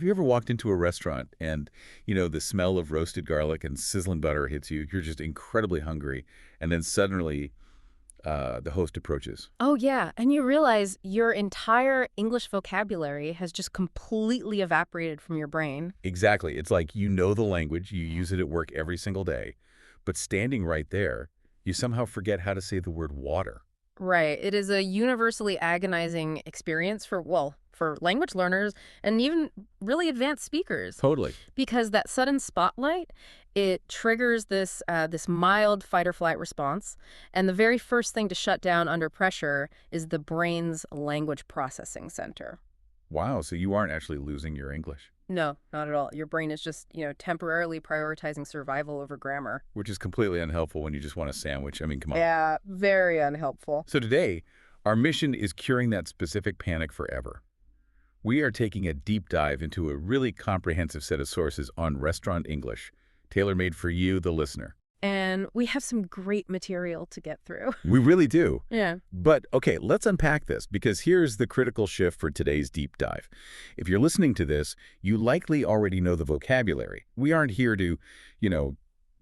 Have you ever walked into a restaurant and, the smell of roasted garlic and sizzling butter hits you? You're just incredibly hungry. And then suddenly the host approaches. Oh, yeah. And you realize your entire English vocabulary has just completely evaporated from your brain. Exactly. It's like you know the language, you use it at work every single day. But standing right there, you somehow forget how to say the word water. Right. It is a universally agonizing experience for language learners and even really advanced speakers. Totally. Because that sudden spotlight, it triggers this mild fight or flight response, and the very first thing to shut down under pressure is the brain's language processing center. Wow, so you aren't actually losing your English, No, not at all. Your brain is just, temporarily prioritizing survival over grammar. which is completely unhelpful when you just want a sandwich. I mean, come on. Yeah, very unhelpful. So today, our mission is curing that specific panic forever. We are taking a deep dive into a really comprehensive set of sources on restaurant English, tailor-made for you, the listener. And we have some great material to get through. We really do. Yeah. But, okay, let's unpack this, because here's the critical shift for today's deep dive. If you're listening to this, you likely already know the vocabulary. We aren't here to,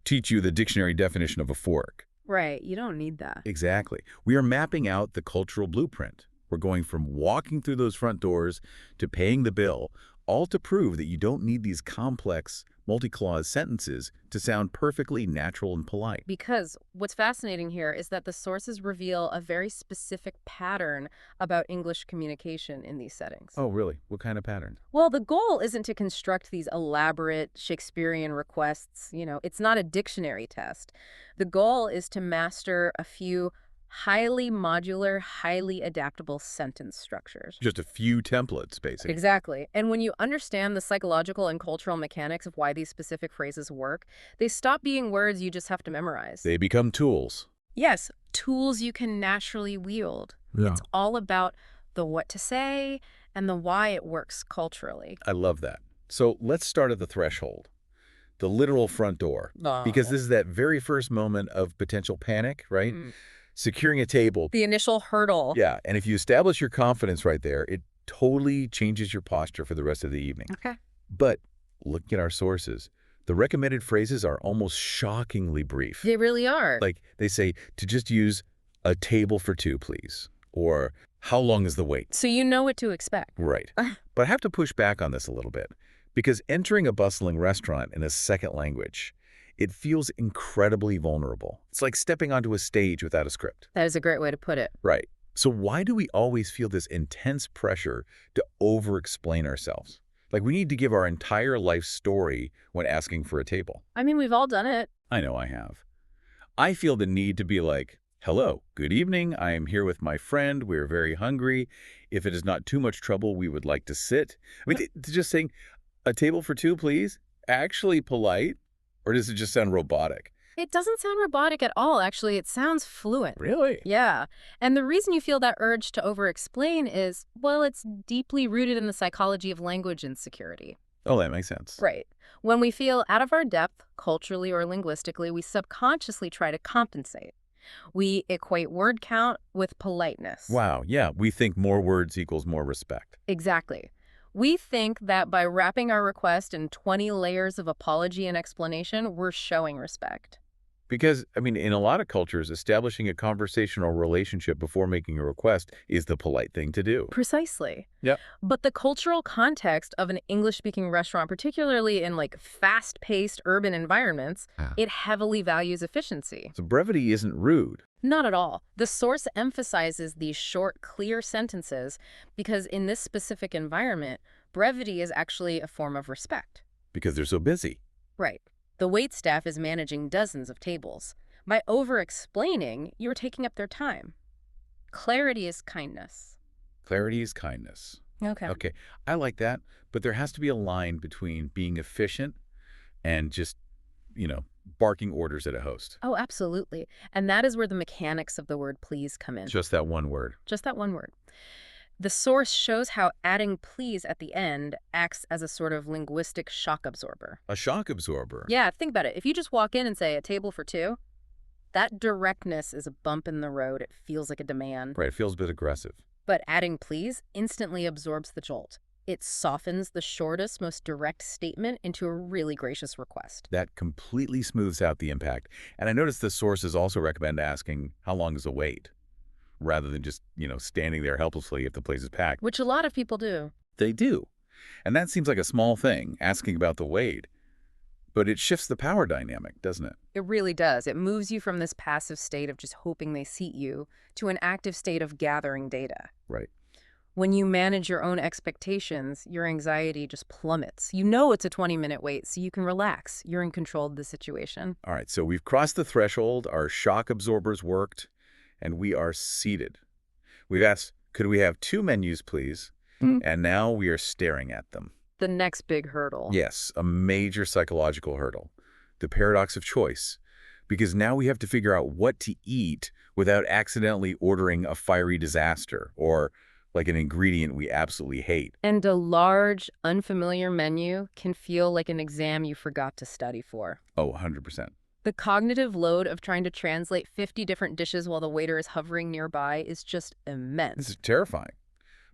teach you the dictionary definition of a fork. Right. You don't need that. Exactly. We are mapping out the cultural blueprint. We're going from walking through those front doors to paying the bill, all to prove that you don't need these complex, multi-clause sentences to sound perfectly natural and polite. Because what's fascinating here is that the sources reveal a very specific pattern about English communication in these settings. Oh, really? What kind of pattern? Well, the goal isn't to construct these elaborate Shakespearean requests. It's not a dictionary test. The goal is to master a few highly modular, highly adaptable sentence structures. Just a few templates, basically. Exactly. And when you understand the psychological and cultural mechanics of why these specific phrases work, they stop being words you just have to memorize. They become tools. Yes, tools you can naturally wield. Yeah. It's all about the what to say and the why it works culturally. I love that. So let's start at the threshold, the literal front door, because this is that very first moment of potential panic, right? Securing a table. The initial hurdle. Yeah, and if you establish your confidence right there, it totally changes your posture for the rest of the evening. Okay. But look at our sources. The recommended phrases are almost shockingly brief. They really are. Like they say to just use a table for two, please, or how long is the wait? So you know what to expect. Right. But I have to push back on this a little bit, because entering a bustling restaurant in a second language, it feels incredibly vulnerable. It's like stepping onto a stage without a script. That is a great way to put it. Right. So why do we always feel this intense pressure to over-explain ourselves? Like we need to give our entire life story when asking for a table. I mean, we've all done it. I know I have. I feel the need to be like, hello, good evening. I am here with my friend. We're very hungry. If it is not too much trouble, we would like to sit. I mean, just saying, a table for two, please, actually polite? Or does it just sound robotic? It doesn't sound robotic at all, actually. It sounds fluent. Really? Yeah. And the reason you feel that urge to over-explain is, well, it's deeply rooted in the psychology of language insecurity. Oh, that makes sense. Right. When we feel out of our depth, culturally or linguistically, we subconsciously try to compensate. We equate word count with politeness. Wow, yeah, we think more words equals more respect. Exactly. We think that by wrapping our request in 20 layers of apology and explanation, we're showing respect. Because, I mean, in a lot of cultures, establishing a conversational relationship before making a request is the polite thing to do. Precisely. Yep. But the cultural context of an English-speaking restaurant, particularly in fast-paced urban environments, it heavily values efficiency. So brevity isn't rude. Not at all. The source emphasizes these short, clear sentences because in this specific environment, brevity is actually a form of respect. Because they're so busy. Right. The waitstaff is managing dozens of tables. By over-explaining, you're taking up their time. Clarity is kindness. Clarity is kindness. Okay. Okay, I like that, but there has to be a line between being efficient and just, barking orders at a host. Oh, absolutely. And that is where the mechanics of the word please come in. Just that one word. Just that one word. The source shows how adding please at the end acts as a sort of linguistic shock absorber. A shock absorber. Yeah, think about it. If you just walk in and say, a table for two, that directness is a bump in the road. It feels like a demand. Right, it feels a bit aggressive. But adding please instantly absorbs the jolt. It softens the shortest, most direct statement into a really gracious request. That completely smooths out the impact. And I noticed the sources also recommend asking, how long is the wait? Rather than just, standing there helplessly if the place is packed. Which a lot of people do. They do. And that seems like a small thing, asking about the wait. But it shifts the power dynamic, doesn't it? It really does. It moves you from this passive state of just hoping they seat you to an active state of gathering data. Right. When you manage your own expectations, your anxiety just plummets. You know it's a 20-minute wait, so you can relax. You're in control of the situation. All right, so we've crossed the threshold, our shock absorbers worked, and we are seated. We've asked, could we have 2 menus, please? And now we are staring at them. The next big hurdle. Yes, a major psychological hurdle. The paradox of choice. Because now we have to figure out what to eat without accidentally ordering a fiery disaster or like an ingredient we absolutely hate. And a large, unfamiliar menu can feel like an exam you forgot to study for. Oh, 100%. The cognitive load of trying to translate 50 different dishes while the waiter is hovering nearby is just immense. This is terrifying.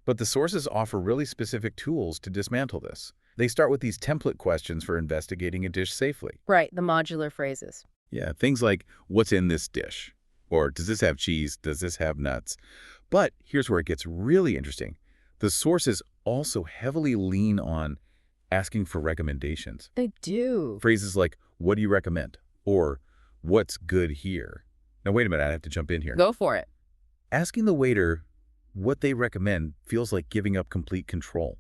But the sources offer really specific tools to dismantle this. They start with these template questions for investigating a dish safely. Right, the modular phrases. Yeah, things like, what's in this dish? Or does this have cheese? Does this have nuts? But here's where it gets really interesting. The sources also heavily lean on asking for recommendations. They do. Phrases like, what do you recommend? Or, what's good here? Now, wait a minute, I have to jump in here. Go for it. Asking the waiter what they recommend feels like giving up complete control.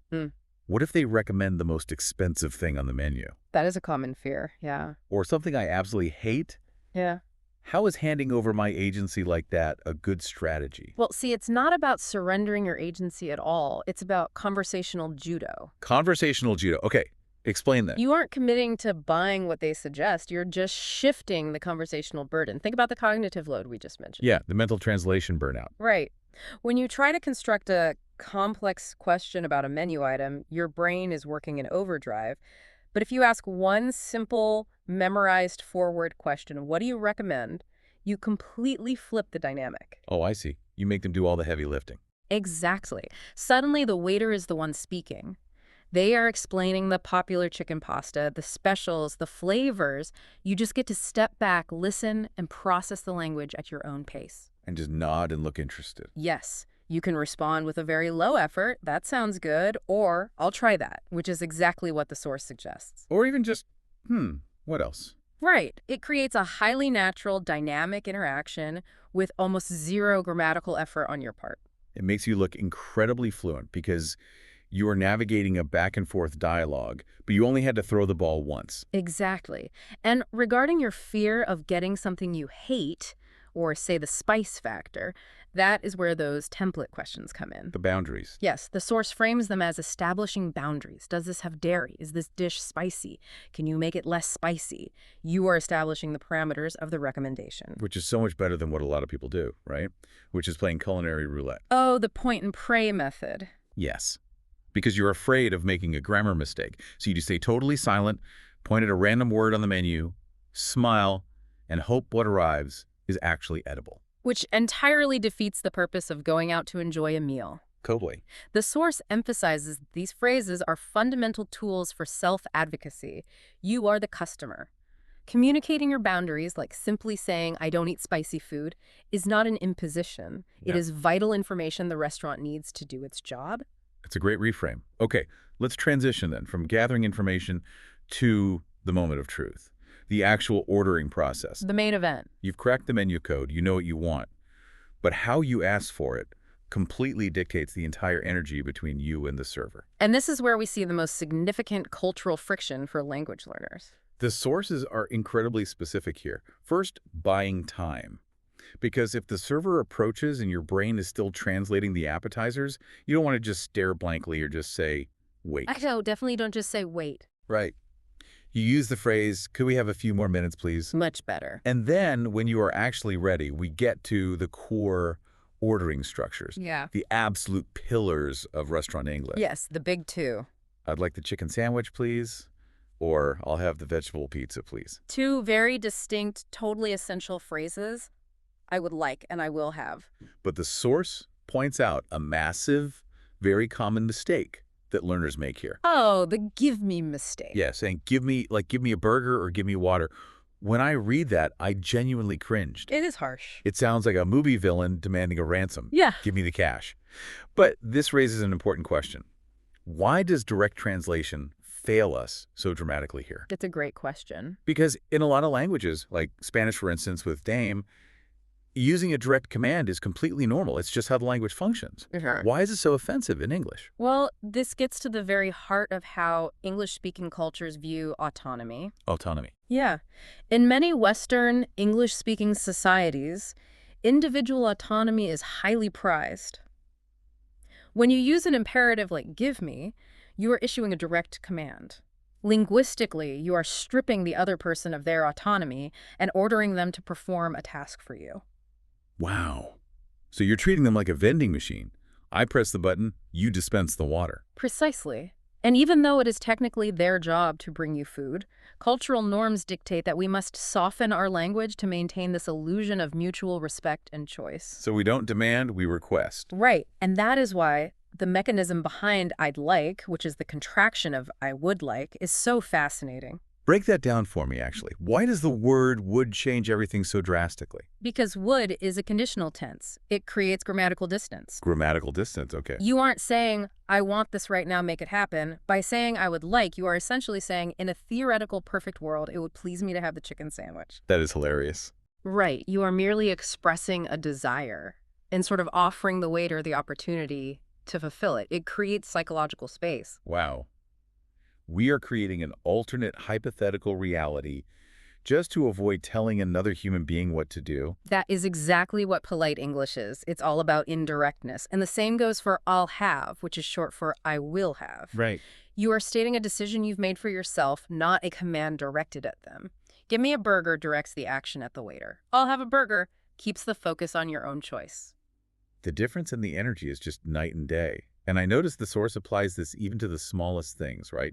What if they recommend the most expensive thing on the menu? That is a common fear, yeah. Or something I absolutely hate? Yeah. How is handing over my agency like that a good strategy? Well, see, it's not about surrendering your agency at all. It's about conversational judo. Conversational judo. Okay, explain that. You aren't committing to buying what they suggest. You're just shifting the conversational burden. Think about the cognitive load we just mentioned. Yeah, the mental translation burnout. Right. When you try to construct a complex question about a menu item, your brain is working in overdrive. But if you ask one simple, memorized forward question, what do you recommend? You completely flip the dynamic. Oh, I see. You make them do all the heavy lifting. Exactly. Suddenly, the waiter is the one speaking. They are explaining the popular chicken pasta, the specials, the flavors. You just get to step back, listen, and process the language at your own pace. And just nod and look interested. Yes, you can respond with a very low effort, that sounds good, or I'll try that, which is exactly what the source suggests. Or even just, what else? Right. It creates a highly natural, dynamic interaction with almost zero grammatical effort on your part. It makes you look incredibly fluent because you are navigating a back and forth dialogue, but you only had to throw the ball once. Exactly. And regarding your fear of getting something you hate, or say the spice factor, that is where those template questions come in. The boundaries. Yes, the source frames them as establishing boundaries. Does this have dairy? Is this dish spicy? Can you make it less spicy? You are establishing the parameters of the recommendation. Which is so much better than what a lot of people do, right? Which is playing culinary roulette. Oh, the point and pray method. Yes. Because you're afraid of making a grammar mistake. So you just stay totally silent, point at a random word on the menu, smile, and hope what arrives is actually edible. Which entirely defeats the purpose of going out to enjoy a meal. Totally. The source emphasizes these phrases are fundamental tools for self-advocacy. You are the customer. Communicating your boundaries, like simply saying, I don't eat spicy food, is not an imposition. Yeah. It is vital information the restaurant needs to do its job. It's a great reframe. Okay, let's transition then from gathering information to the moment of truth. The actual ordering process. The main event. You've cracked the menu code, you know what you want. But how you ask for it completely dictates the entire energy between you and the server. And this is where we see the most significant cultural friction for language learners. The sources are incredibly specific here. First, buying time. Because if the server approaches and your brain is still translating the appetizers, you don't want to just stare blankly or just say, wait. Definitely don't just say wait. Right. You use the phrase, could we have a few more minutes, please? Much better. And then when you are actually ready, we get to the core ordering structures. Yeah. The absolute pillars of restaurant English. Yes, the big two. I'd like the chicken sandwich, please. Or I'll have the vegetable pizza, please. Two very distinct, totally essential phrases I would like and I will have. But the source points out a massive, very common mistake. that learners make here. Oh, the give me mistake. Yeah, saying, give me a burger or give me water. When I read that, I genuinely cringed. It is harsh. It sounds like a movie villain demanding a ransom. Yeah. Give me the cash. But this raises an important question. Why does direct translation fail us so dramatically here? It's a great question. Because in a lot of languages, like Spanish, for instance, with dame, using a direct command is completely normal. It's just how the language functions. Sure. Why is it so offensive in English? Well, this gets to the very heart of how English-speaking cultures view autonomy. Autonomy. Yeah. In many Western English-speaking societies, individual autonomy is highly prized. When you use an imperative like give me, you are issuing a direct command. Linguistically, you are stripping the other person of their autonomy and ordering them to perform a task for you. Wow. So you're treating them like a vending machine. I press the button, you dispense the water. Precisely. And even though it is technically their job to bring you food, cultural norms dictate that we must soften our language to maintain this illusion of mutual respect and choice. So we don't demand, we request. Right. And that is why the mechanism behind I'd like, which is the contraction of I would like, is so fascinating. Break that down for me, actually. Why does the word would change everything so drastically? Because would is a conditional tense. It creates grammatical distance. Grammatical distance, okay. You aren't saying, I want this right now, make it happen. By saying I would like, you are essentially saying, in a theoretical perfect world, it would please me to have the chicken sandwich. That is hilarious. Right. You are merely expressing a desire and sort of offering the waiter the opportunity to fulfill it. It creates psychological space. Wow. We are creating an alternate hypothetical reality just to avoid telling another human being what to do. That is exactly what polite English is. It's all about indirectness. And the same goes for I'll have, which is short for I will have. Right. You are stating a decision you've made for yourself, not a command directed at them. Give me a burger directs the action at the waiter. I'll have a burger keeps the focus on your own choice. The difference in the energy is just night and day. And I notice the source applies this even to the smallest things, right?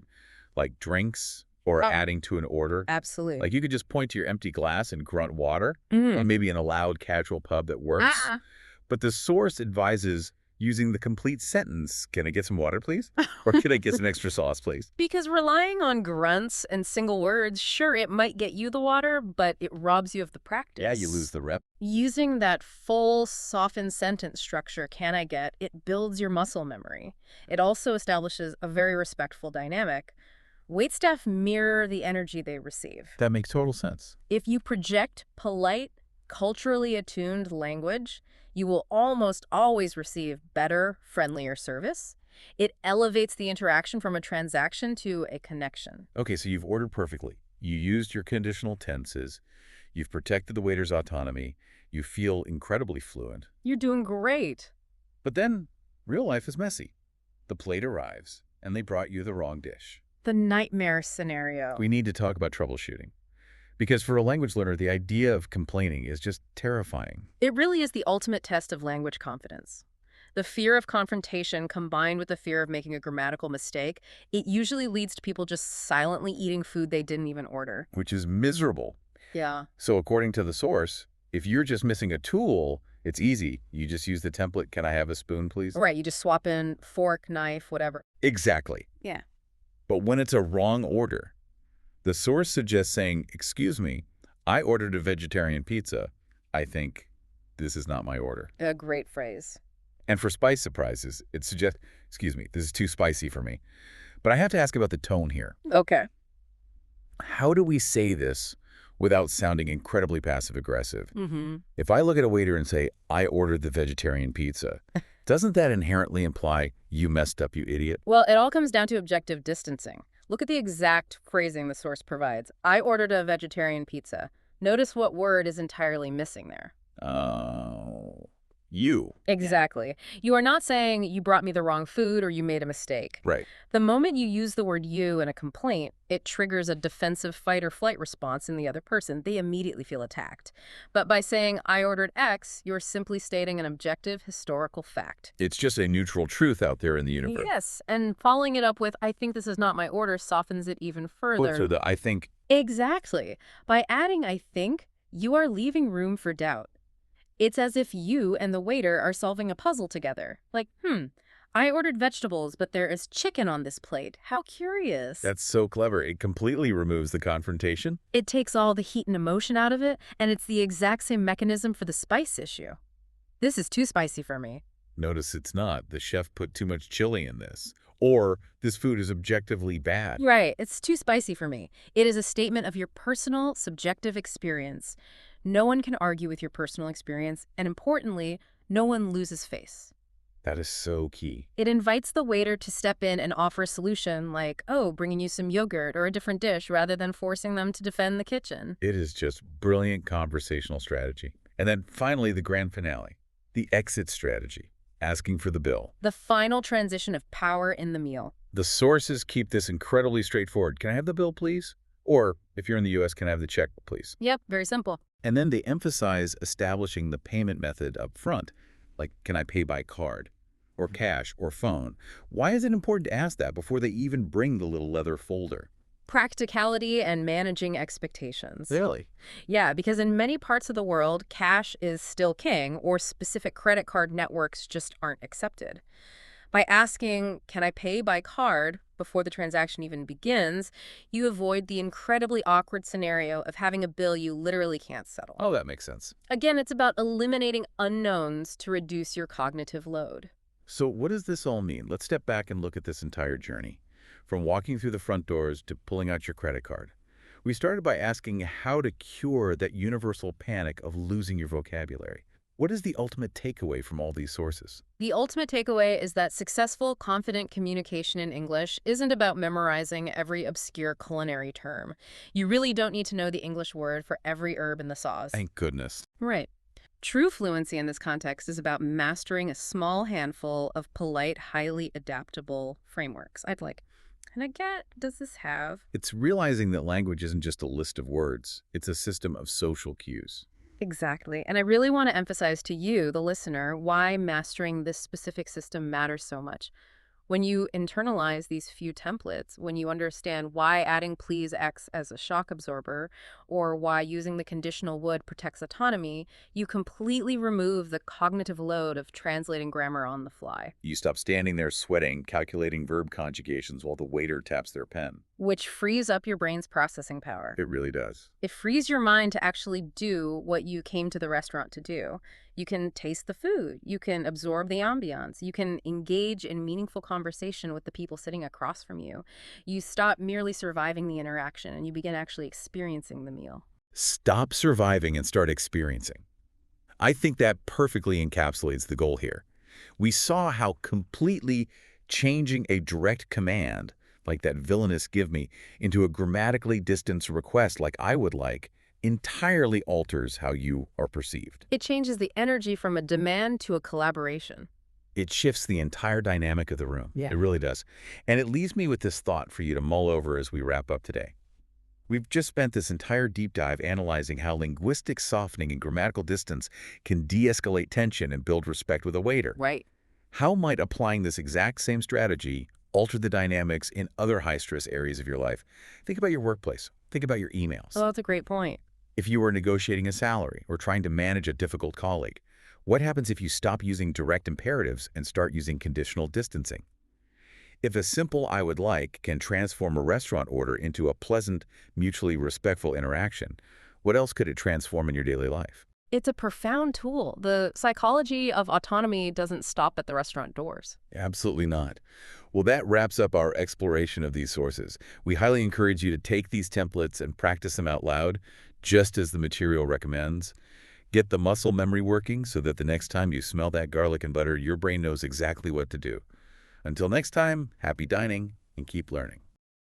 Like drinks or adding to an order. Absolutely. Like you could just point to your empty glass and grunt water, maybe in a loud casual pub that works. But the source advises using the complete sentence. Can I get some water, please? Or can I get some extra sauce, please? Because relying on grunts and single words, sure, it might get you the water, but it robs you of the practice. Yeah, you lose the rep. Using that full, softened sentence structure, can I get, it builds your muscle memory. It also establishes a very respectful dynamic. Waitstaff mirror the energy they receive. That makes total sense. If you project polite, culturally attuned language, you will almost always receive better, friendlier service. It elevates the interaction from a transaction to a connection. Okay, so you've ordered perfectly. You used your conditional tenses. You've protected the waiter's autonomy. You feel incredibly fluent. You're doing great. But then, real life is messy. The plate arrives, and they brought you the wrong dish. The nightmare scenario. We need to talk about troubleshooting. Because for a language learner, the idea of complaining is just terrifying. It really is the ultimate test of language confidence. The fear of confrontation combined with the fear of making a grammatical mistake, it usually leads to people just silently eating food they didn't even order. Which is miserable. Yeah. So according to the source, if you're just missing a tool, it's easy. You just use the template, can I have a spoon, please? Right, you just swap in fork, knife, whatever. Exactly. Yeah. But when it's a wrong order, the source suggests saying, excuse me, I ordered a vegetarian pizza. I think this is not my order. A great phrase. And for spice surprises, it suggests, excuse me, this is too spicy for me. But I have to ask about the tone here. Okay. How do we say this without sounding incredibly passive-aggressive? Mm-hmm. If I look at a waiter and say, I ordered the vegetarian pizza, doesn't that inherently imply you messed up, you idiot? Well, it all comes down to objective distancing. Look at the exact phrasing the source provides. I ordered a vegetarian pizza. Notice what word is entirely missing there. Oh, you. Exactly. You are not saying you brought me the wrong food or you made a mistake. Right. The moment you use the word you in a complaint, it triggers a defensive fight or flight response in the other person. They immediately feel attacked. But by saying I ordered X, you're simply stating an objective historical fact. It's just a neutral truth out there in the universe. Yes, and following it up with I think this is not my order softens it even further. So I think. Exactly. By adding I think, you are leaving room for doubt. It's as if you and the waiter are solving a puzzle together. Like, I ordered vegetables, but there is chicken on this plate. How curious. That's so clever. It completely removes the confrontation. It takes all the heat and emotion out of it, and it's the exact same mechanism for the spice issue. This is too spicy for me. Notice it's not. The chef put too much chili in this. Or this food is objectively bad. Right, it's too spicy for me. It is a statement of your personal, subjective experience. No one can argue with your personal experience, and importantly, no one loses face. That is so key. It invites the waiter to step in and offer a solution like, oh, bringing you some yogurt or a different dish rather than forcing them to defend the kitchen. It is just brilliant conversational strategy. And then finally, the grand finale, the exit strategy, asking for the bill. The final transition of power in the meal. The sources keep this incredibly straightforward. Can I have the bill, please? Or, if you're in the U.S., can I have the check, please? Yep, very simple. And then they emphasize establishing the payment method up front, like, can I pay by card, or cash, or phone? Why is it important to ask that before they even bring the little leather folder? Practicality and managing expectations. Really? Yeah, because in many parts of the world, cash is still king, or specific credit card networks just aren't accepted. By asking, can I pay by card, before the transaction even begins, you avoid the incredibly awkward scenario of having a bill you literally can't settle. Oh, that makes sense. Again, it's about eliminating unknowns to reduce your cognitive load. So what does this all mean? Let's step back and look at this entire journey. From walking through the front doors to pulling out your credit card. We started by asking how to cure that universal panic of losing your vocabulary. What is the ultimate takeaway from all these sources? The ultimate takeaway is that successful, confident communication in English isn't about memorizing every obscure culinary term. You really don't need to know the English word for every herb in the sauce. Thank goodness. Right. True fluency in this context is about mastering a small handful of polite, highly adaptable frameworks. Does this have? It's realizing that language isn't just a list of words. It's a system of social cues. Exactly. And I really want to emphasize to you, the listener, why mastering this specific system matters so much. When you internalize these few templates, when you understand why adding please acts as a shock absorber, or why using the conditional would protects autonomy, you completely remove the cognitive load of translating grammar on the fly. You stop standing there sweating, calculating verb conjugations while the waiter taps their pen. Which frees up your brain's processing power. It really does. It frees your mind to actually do what you came to the restaurant to do. You can taste the food. You can absorb the ambiance. You can engage in meaningful conversation with the people sitting across from you. You stop merely surviving the interaction and you begin actually experiencing the meal. Stop surviving and start experiencing. I think that perfectly encapsulates the goal here. We saw how completely changing a direct command, like that villainous give me, into a grammatically distanced request like I would like, entirely alters how you are perceived. It changes the energy from a demand to a collaboration. It shifts the entire dynamic of the room. Yeah. It really does. And it leaves me with this thought for you to mull over as we wrap up today. We've just spent this entire deep dive analyzing how linguistic softening and grammatical distance can de-escalate tension and build respect with a waiter. Right. How might applying this exact same strategy alter the dynamics in other high-stress areas of your life? Think about your workplace. Think about your emails. Well, that's a great point. If you were negotiating a salary or trying to manage a difficult colleague, what happens if you stop using direct imperatives and start using conditional distancing? If a simple I would like can transform a restaurant order into a pleasant, mutually respectful interaction, what else could it transform in your daily life? It's a profound tool. The psychology of autonomy doesn't stop at the restaurant doors. Absolutely not. Well, that wraps up our exploration of these sources. We highly encourage you to take these templates and practice them out loud, just as the material recommends. Get the muscle memory working so that the next time you smell that garlic and butter, your brain knows exactly what to do. Until next time, happy dining and keep learning.